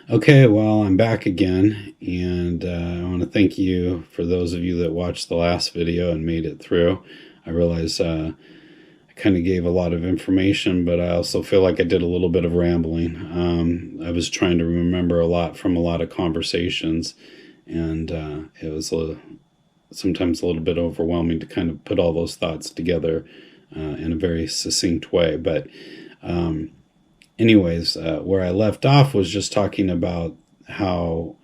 Okay, well, I'm back again, and I want to thank you for those of you that watched the last video and made it through. I realize I kind of gave a lot of information, but I also feel like I did a little bit of rambling. I was trying to remember a lot from a lot of conversations, and it was sometimes a little bit overwhelming to kind of put all those thoughts together in a very succinct way. But um, anyways, where I left off was just talking about how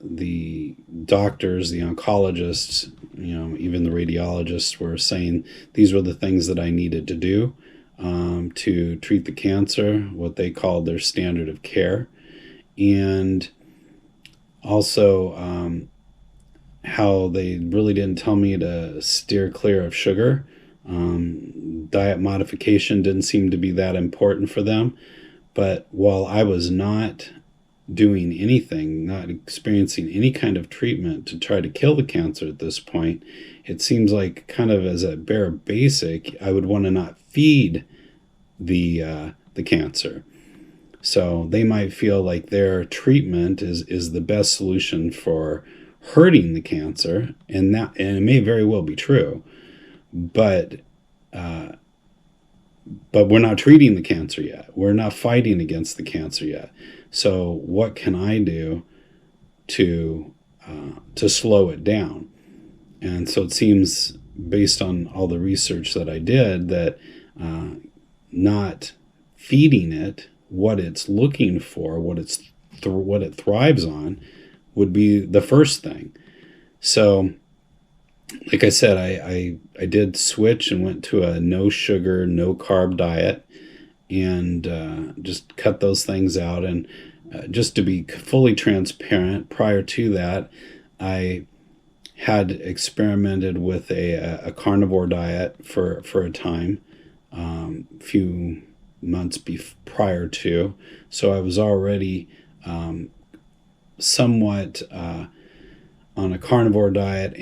the doctors, the oncologists, even the radiologists were saying these were the things that I needed to do to treat the cancer, what they called their standard of care. And also, how they really didn't tell me to steer clear of sugar. Diet modification didn't seem to be that important for them. But while I was not doing anything, not experiencing any kind of treatment to try to kill the cancer at this point, it seems like, kind of as a bare basic, I would want to not feed the cancer. So they might feel like their treatment is the best solution for hurting the cancer, and it may very well be true, but uh, but we're not treating the cancer yet. We're not fighting against the cancer yet. So what can I do to to slow it down? And so it seems, based on all the research that I did, that uh, not feeding it what it's looking for, what it thrives on, would be the first thing. So, like I said, I did switch and went to a no sugar, no carb diet, and just cut those things out. And just to be fully transparent, prior to that, I had experimented with a carnivore diet for a time, a few months prior to. So I was already somewhat on a carnivore diet,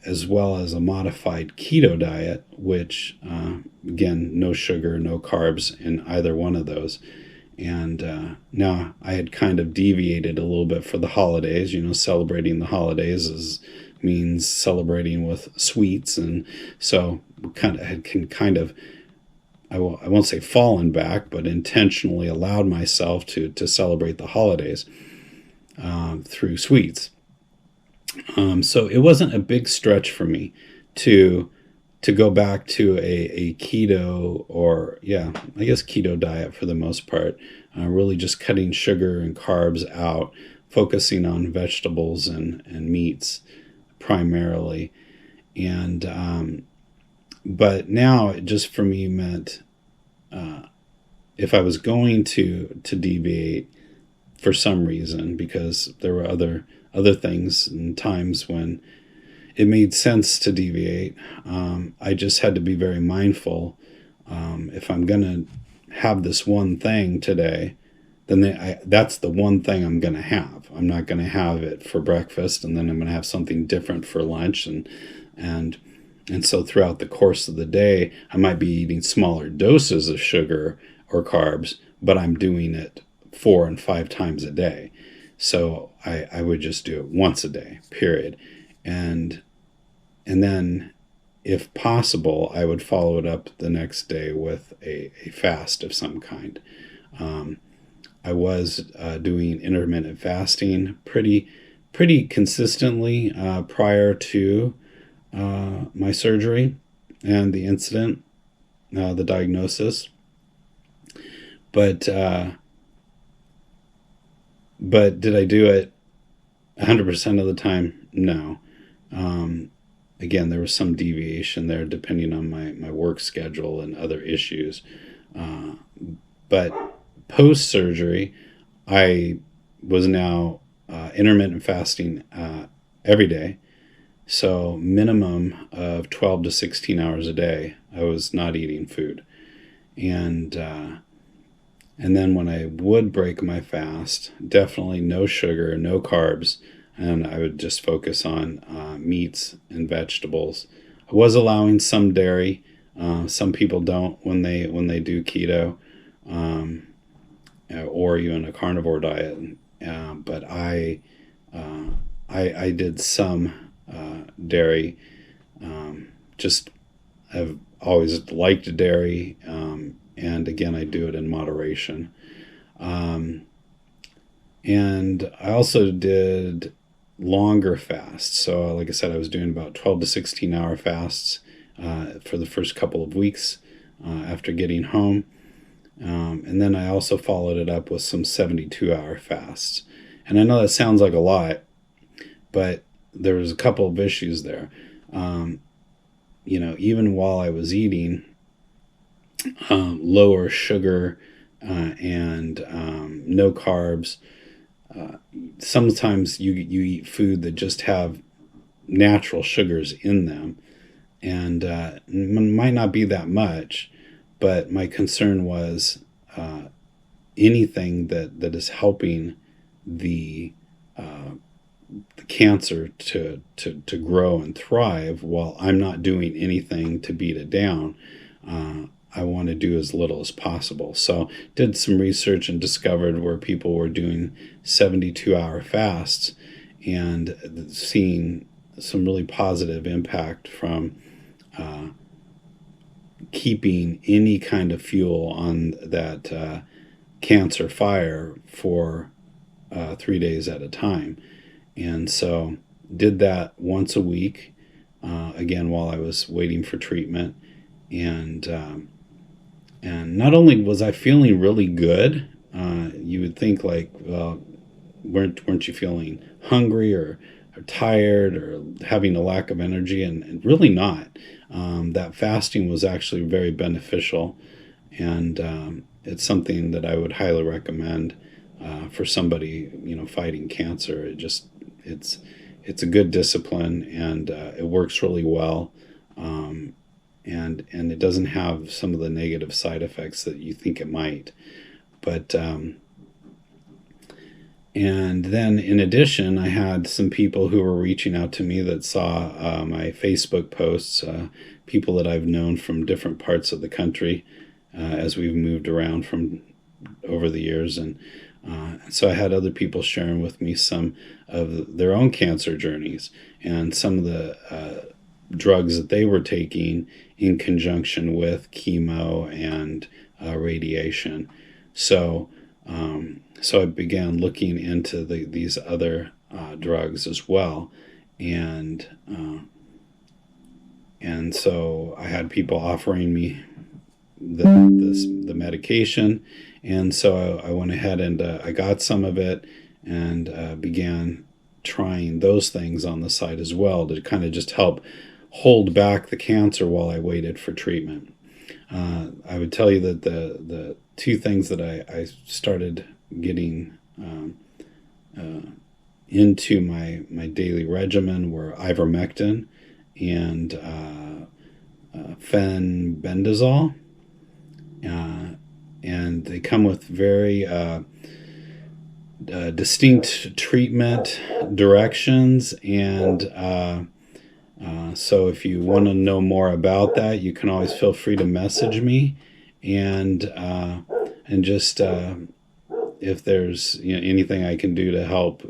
as well as a modified keto diet, which, again, no sugar, no carbs in either one of those. And now I had kind of deviated a little bit for the holidays. Celebrating the holidays means celebrating with sweets, and so kind of I won't say fallen back, but intentionally allowed myself to celebrate the holidays through sweets. So it wasn't a big stretch for me to go back to a keto, or yeah, I guess keto diet for the most part. Really just cutting sugar and carbs out, focusing on vegetables and meats primarily. And but now it just for me meant, if I was going to deviate for some reason, because there were other things and times when it made sense to deviate, I just had to be very mindful. If I'm going to have this one thing today, then that's the one thing I'm going to have. I'm not going to have it for breakfast, and then I'm going to have something different for lunch, and so throughout the course of the day, I might be eating smaller doses of sugar or carbs, but I'm doing it 4 and 5 times a day. So I would just do it once a day, period. And then, if possible, I would follow it up the next day with a fast of some kind. I was doing intermittent fasting pretty consistently prior to my surgery and the incident, the diagnosis. But did I do it 100% of the time? No. Again, there was some deviation there depending on my work schedule and other issues. But post-surgery, I was now intermittent fasting every day. So minimum of 12 to 16 hours a day, I was not eating food. And then when I would break my fast, definitely no sugar, no carbs, and I would just focus on meats and vegetables. I was allowing some dairy. Some people don't when they do keto, or even a carnivore diet. I did some dairy. Just I've always liked dairy, and again, I do it in moderation. Um, and I also did longer fasts. So, like I said, I was doing about 12 to 16 hour fasts for the first couple of weeks after getting home. And then I also followed it up with some 72-hour fasts. And I know that sounds like a lot, but there was a couple of issues there. Um, Even while I was eating lower sugar and no carbs, sometimes you eat food that just have natural sugars in them, and might not be that much, but my concern was uh, anything that is helping the uh, the cancer to grow and thrive while I'm not doing anything to beat it down. I want to do as little as possible. So did some research and discovered where people were doing 72-hour fasts and seeing some really positive impact from uh, keeping any kind of fuel on that cancer fire for 3 days at a time. And so did that once a week, again, while I was waiting for treatment. And not only was I feeling really good, you would think like, well, weren't you feeling hungry or tired or having a lack of energy? And really not. That fasting was actually very beneficial, and it's something that I would highly recommend for somebody fighting cancer. It's it's a good discipline, and it works really well. And it doesn't have some of the negative side effects that you think it might. But and then in addition, I had some people who were reaching out to me that saw my Facebook posts, people that I've known from different parts of the country as we've moved around from over the years. And so I had other people sharing with me some of their own cancer journeys and some of the drugs that they were taking in conjunction with chemo and radiation. So, so I began looking into these other drugs as well, and so I had people offering me the medication, and so I went ahead and I got some of it and began trying those things on the side as well to kind of just help hold back the cancer while I waited for treatment. I would tell you that the two things that I started getting into my daily regimen were ivermectin and fenbendazole, and they come with very distinct treatment directions, and so if you want to know more about that, you can always feel free to message me, and just if there's anything I can do to help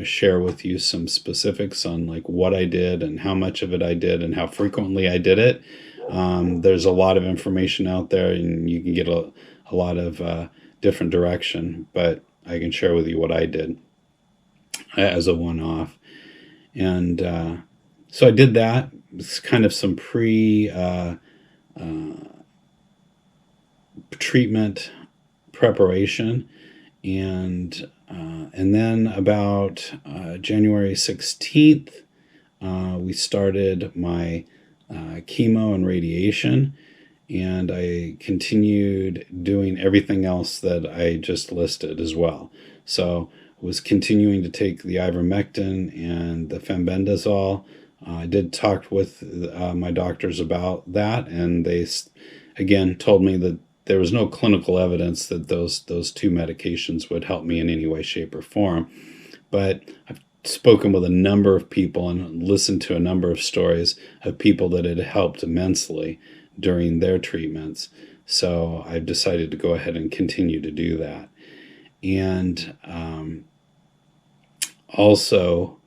share with you some specifics on like what I did and how much of it I did and how frequently I did it. There's a lot of information out there, and you can get a lot of different direction, but I can share with you what I did as a one-off. And so I did that. It's kind of some treatment preparation, and then about January 16th, we started my chemo and radiation, and I continued doing everything else that I just listed as well. So was continuing to take the ivermectin and the fenbendazole. I did talk with my doctors about that, and they again told me that there was no clinical evidence that those two medications would help me in any way, shape, or form. But I've spoken with a number of people and listened to a number of stories of people that it helped immensely during their treatments. So I've decided to go ahead and continue to do that. And Also,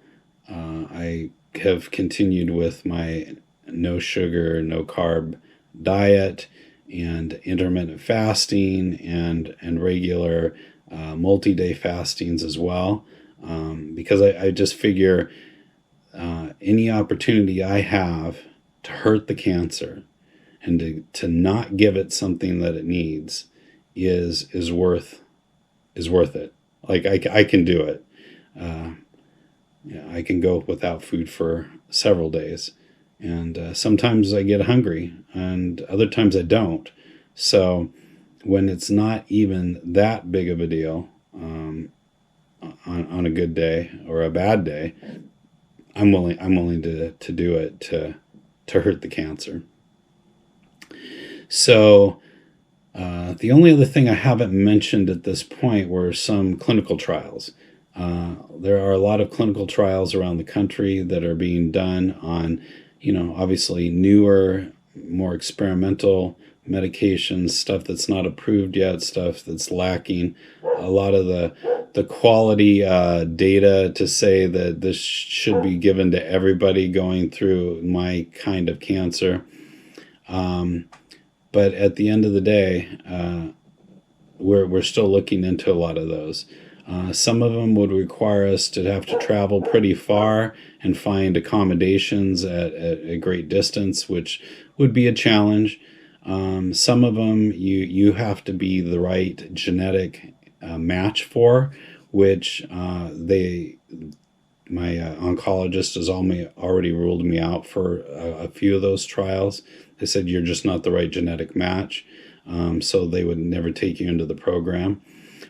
I have continued with my no sugar, no carb diet and intermittent fasting and regular multi-day fastings as well, because I just figure any opportunity I have to hurt the cancer and to not give it something that it needs is worth it. Like I can do it. Uh, yeah, I can go without food for several days, and sometimes I get hungry, and other times I don't. So when it's not even that big of a deal, on a good day or a bad day, I'm willing to do it to hurt the cancer. So the only other thing I haven't mentioned at this point were some clinical trials. There are a lot of clinical trials around the country that are being done on, obviously newer, more experimental medications, stuff that's not approved yet, stuff that's lacking a lot of the quality data to say that this should be given to everybody going through my kind of cancer. But at the end of the day, we're still looking into a lot of those. Some of them would require us to have to travel pretty far and find accommodations at a great distance, which would be a challenge. Some of them you have to be the right genetic match for, which my oncologist has already ruled me out for a few of those trials. They said you're just not the right genetic match, so they would never take you into the program.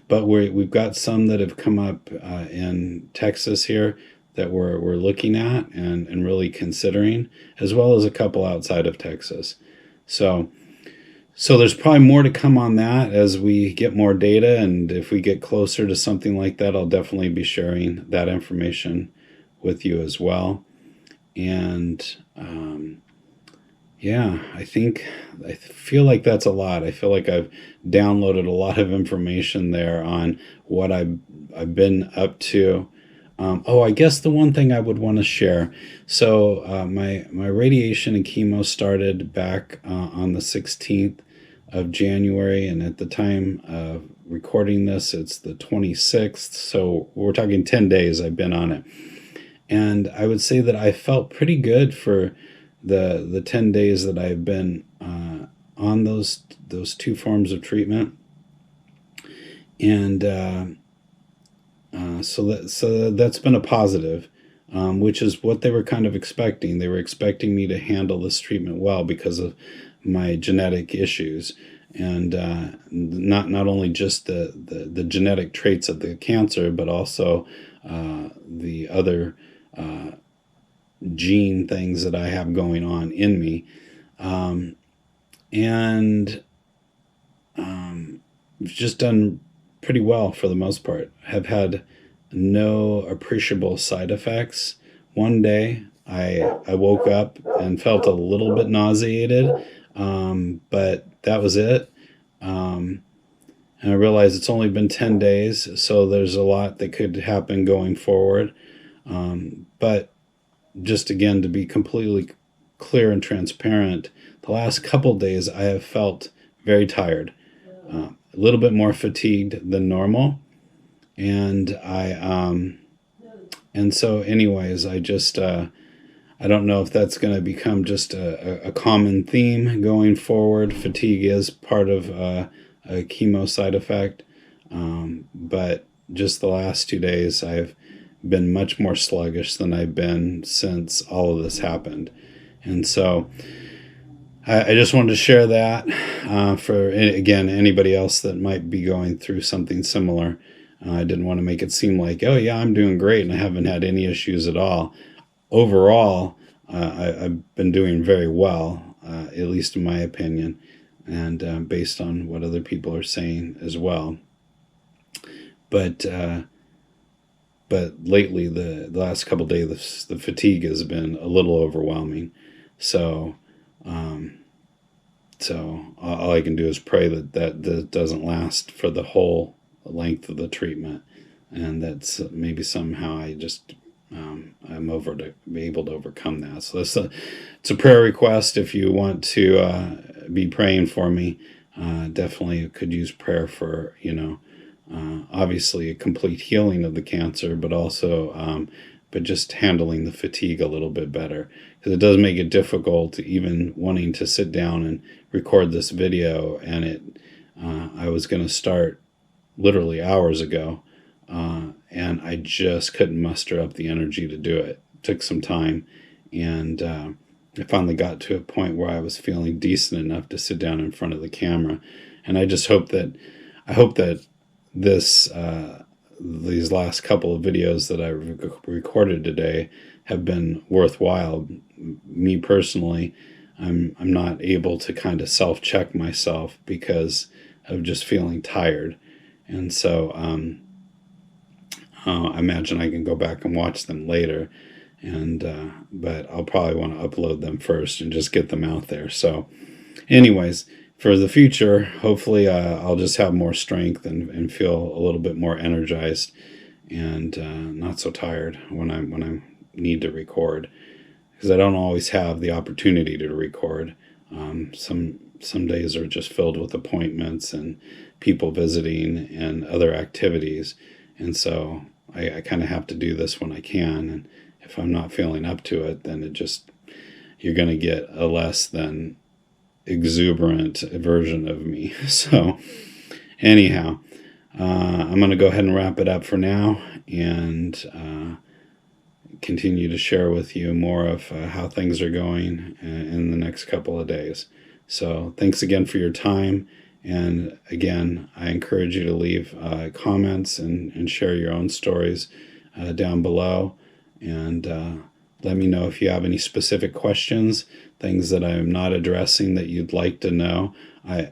But we've got some that have come up in Texas here that we're looking at and really considering, as well as a couple outside of Texas. So there's probably more to come on that as we get more data, and if we get closer to something like that, I'll definitely be sharing that information with you as well. And yeah, I feel like that's a lot. I feel like I've downloaded a lot of information there on what I've been up to. I guess the one thing I would want to share. So my radiation and chemo started back on the 16th of January, and at the time of recording this, it's the 26th. So we're talking 10 days I've been on it, and I would say that I felt pretty good for the 10 days that I've been on those two forms of treatment. And so that's been a positive, which is what they were kind of expecting. They were expecting me to handle this treatment well because of my genetic issues, and not only just the genetic traits of the cancer, but also the other gene things that I have going on in me. And just done pretty well for the most part. Have had no appreciable side effects. One day I woke up and felt a little bit nauseated, but that was it. And I realized it's only been 10 days, so there's a lot that could happen going forward. But just again, to be completely clear and transparent, the last couple days I have felt very tired, a little bit more fatigued than normal, and so anyways, I just I don't know if that's going to become just a common theme going forward. Fatigue is part of a chemo side effect, but just the last 2 days I've been much more sluggish than I've been since all of this happened. And so I just wanted to share that for, again, anybody else that might be going through something similar. I didn't want to make it seem like, oh yeah, I'm doing great and I haven't had any issues at all. Overall, I've been doing very well, at least in my opinion, and based on what other people are saying as well. But lately, the last couple of days, the fatigue has been a little overwhelming. So all I can do is pray that doesn't last for the whole length of the treatment. and that's maybe somehow I just I'm able to overcome that. So it's a prayer request. If you want to be praying for me, definitely could use prayer for obviously a complete healing of the cancer, but also but just handling the fatigue a little bit better, because it does make it difficult even wanting to sit down and record this video. And I was going to start literally hours ago, and I just couldn't muster up the energy to do it. It took some time, and I finally got to a point where I was feeling decent enough to sit down in front of the camera. And I just hope that this these last couple of videos that I recorded today have been worthwhile. Me personally, I'm not able to kind of self-check myself because of just feeling tired. And so I imagine I can go back and watch them later, and but I'll probably want to upload them first and just get them out there. So anyways, for the future, hopefully I'll just have more strength and feel a little bit more energized, and not so tired when I need to record, because I don't always have the opportunity to record. Some days are just filled with appointments and people visiting and other activities, and so I kind of have to do this when I can. And if I'm not feeling up to it, then you're going to get a less than exuberant version of me. So anyhow, I'm going to go ahead and wrap it up for now, and continue to share with you more of how things are going in the next couple of days. So thanks again for your time. And again, I encourage you to leave comments and share your own stories down below. And let me know if you have any specific questions, things that I'm not addressing that you'd like to know. I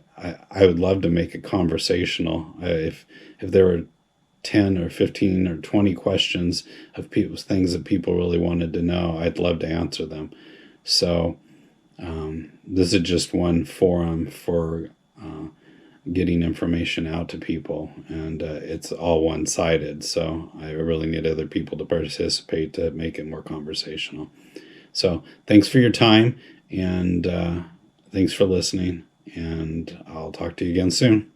would love to make it conversational. If there were 10 or 15 or 20 questions of things that people really wanted to know, I'd love to answer them. So this is just one forum for getting information out to people, and it's all one-sided, so I really need other people to participate to make it more conversational. So thanks for your time, and thanks for listening, and I'll talk to you again soon.